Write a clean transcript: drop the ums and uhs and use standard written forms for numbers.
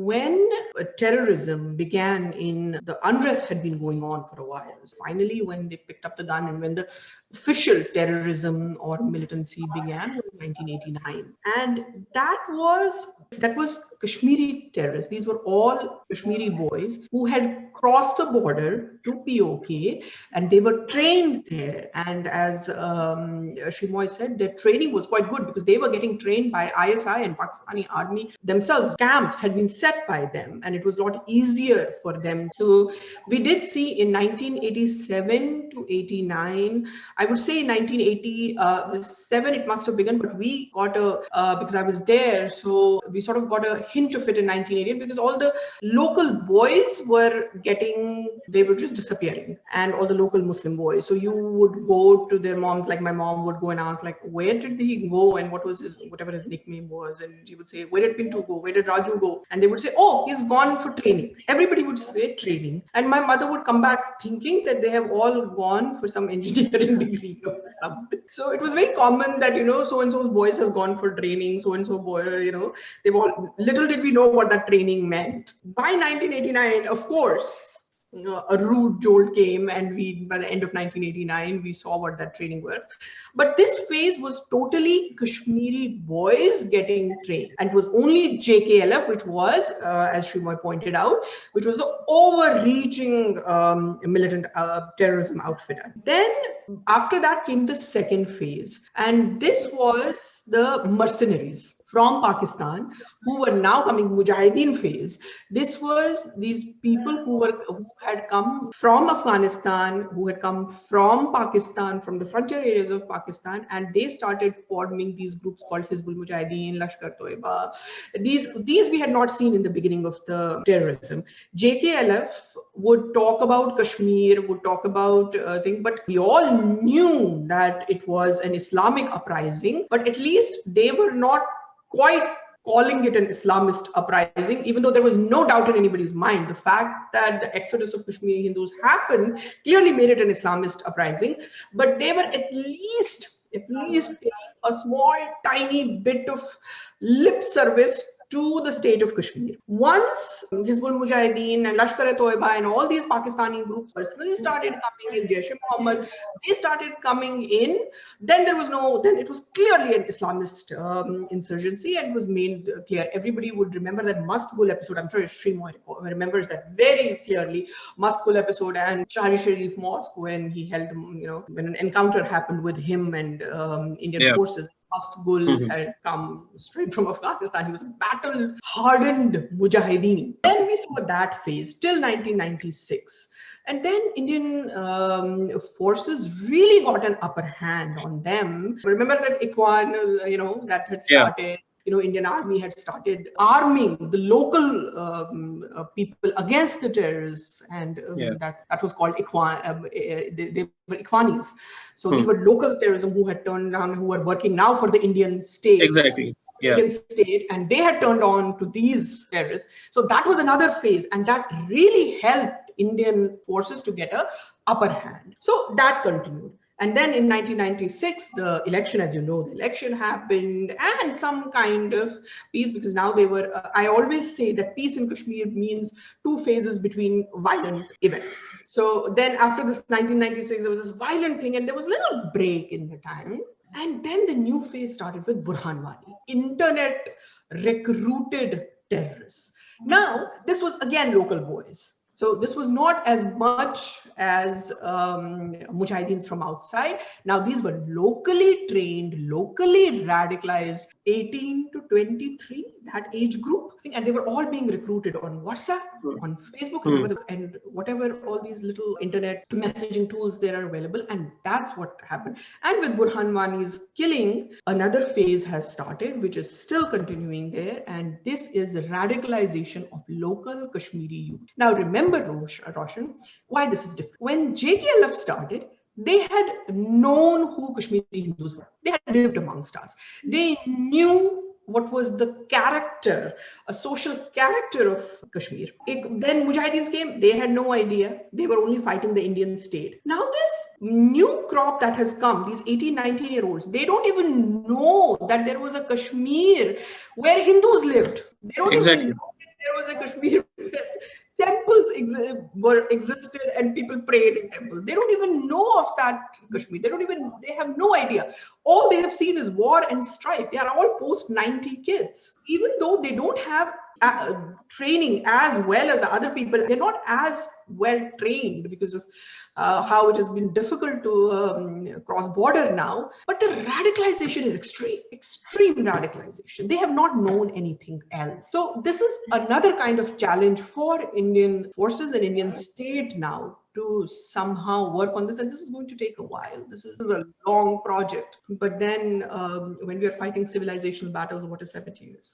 when terrorism began the unrest had been going on for a while. Finally, when they picked up the gun and when the official terrorism or militancy began was 1989. And that was Kashmiri terrorists. These were all Kashmiri boys who had crossed the border to POK, and they were trained there. And as Shrimoy said, their training was quite good because they were getting trained by ISI and Pakistani army themselves. Camps had been set by them, and it was a lot easier for them. So we did see in 1987 to 89, I would say 1987 it must have begun, but we got because I was there, so we sort of got a hint of it in 1988 because all the local boys they were just disappearing, and all the local Muslim boys. So you would go to their moms, like my mom would go and ask, like, where did he go and what was whatever his nickname was, and she would say, where did Pintu go, where did Raju go? And they would say, oh, he's gone for training. Everybody would say training, and my mother would come back thinking that they have all gone for some engineering degree or something. So it was very common that, so and so's boys has gone for training, so and so boy, they've all, little did we know what that training meant. By 1989, of course, a rude jolt came, and by the end of 1989, we saw what that training was. But this phase was totally Kashmiri boys getting trained, and it was only JKLF, which was, as Shrimoy pointed out, which was the overreaching militant terrorism outfit. Then after that came the second phase, and this was the mercenaries from Pakistan, who were now coming, Mujahideen phase. This was these people who had come from Afghanistan, who had come from Pakistan, from the frontier areas of Pakistan, and they started forming these groups called Hizbul Mujahideen, Lashkar-Toiba. These we had not seen in the beginning of the terrorism. JKLF would talk about Kashmir, would talk about things, but we all knew that it was an Islamic uprising, but at least they were not quite calling it an Islamist uprising, even though there was no doubt in anybody's mind. The fact that the exodus of Kashmiri Hindus happened clearly made it an Islamist uprising, but they were at least paying a small, tiny bit of lip service to the state of Kashmir. Once Hizbul Mujahideen and Lashkar-e-Toiba and all these Pakistani groups personally started coming in, Jaish-e-Mohammed, they started coming in, then it was clearly an Islamist insurgency, and it was made clear. Everybody would remember that Mast-Gul episode. I'm sure Shrimoy remembers that very clearly. Mast-Gul episode and Shahri Sharif Mosque, when he held, when an encounter happened with him and Indian forces. Mast-Gul had come straight from Afghanistan. He was a battle-hardened Mujahideen. Then we saw that phase till 1996. And then Indian forces really got an upper hand on them. Remember that Ikhwan, that had started. Indian Army had started arming the local people against the terrorists, and that was called Ikhwan. They were Ikhwanis. So these were local terrorism who had turned on, who were working now for the Indian state. Exactly. Indian state, and they had turned on to these terrorists. So that was another phase, and that really helped Indian forces to get a upper hand. So that continued. And then in 1996, the election, as you know, the election happened, and some kind of peace, because now they were, I always say that peace in Kashmir means two phases between violent events. So then after this 1996, there was this violent thing, and there was a little break in the time. And then the new phase started with Burhan Wani, internet recruited terrorists. Now, this was again local boys. So this was not as much as Mujahideens from outside. Now these were locally trained, locally radicalized, 18 to 23, that age group. And they were all being recruited on WhatsApp, on Facebook, and whatever all these little internet messaging tools that are available. And that's what happened. And with Burhan Wani's killing, another phase has started, which is still continuing there. And this is radicalization of local Kashmiri youth. Now remember, Roshan, why this is different. When JKLF started, they had known who Kashmiri Hindus were. They had lived amongst us. They knew what was the character, a social character of Kashmir. Then Mujahideens came, they had no idea. They were only fighting the Indian state. Now this new crop that has come, these 18, 19-year-olds, they don't even know that there was a Kashmir where Hindus lived. They don't even know there was a existed and people prayed in temples. They don't even know of that Kashmir. They have no idea. All they have seen is war and strife. They are all post 90 kids. Even though they don't have training as well as the other people, they're not as well trained because of how it has been difficult to cross border now. But the radicalization is extreme radicalization. They have not known anything else. So this is another kind of challenge for Indian forces and Indian state now to somehow work on this, and this is going to take a while. This is a long project. But then when we are fighting civilizational battles, what is 70 years?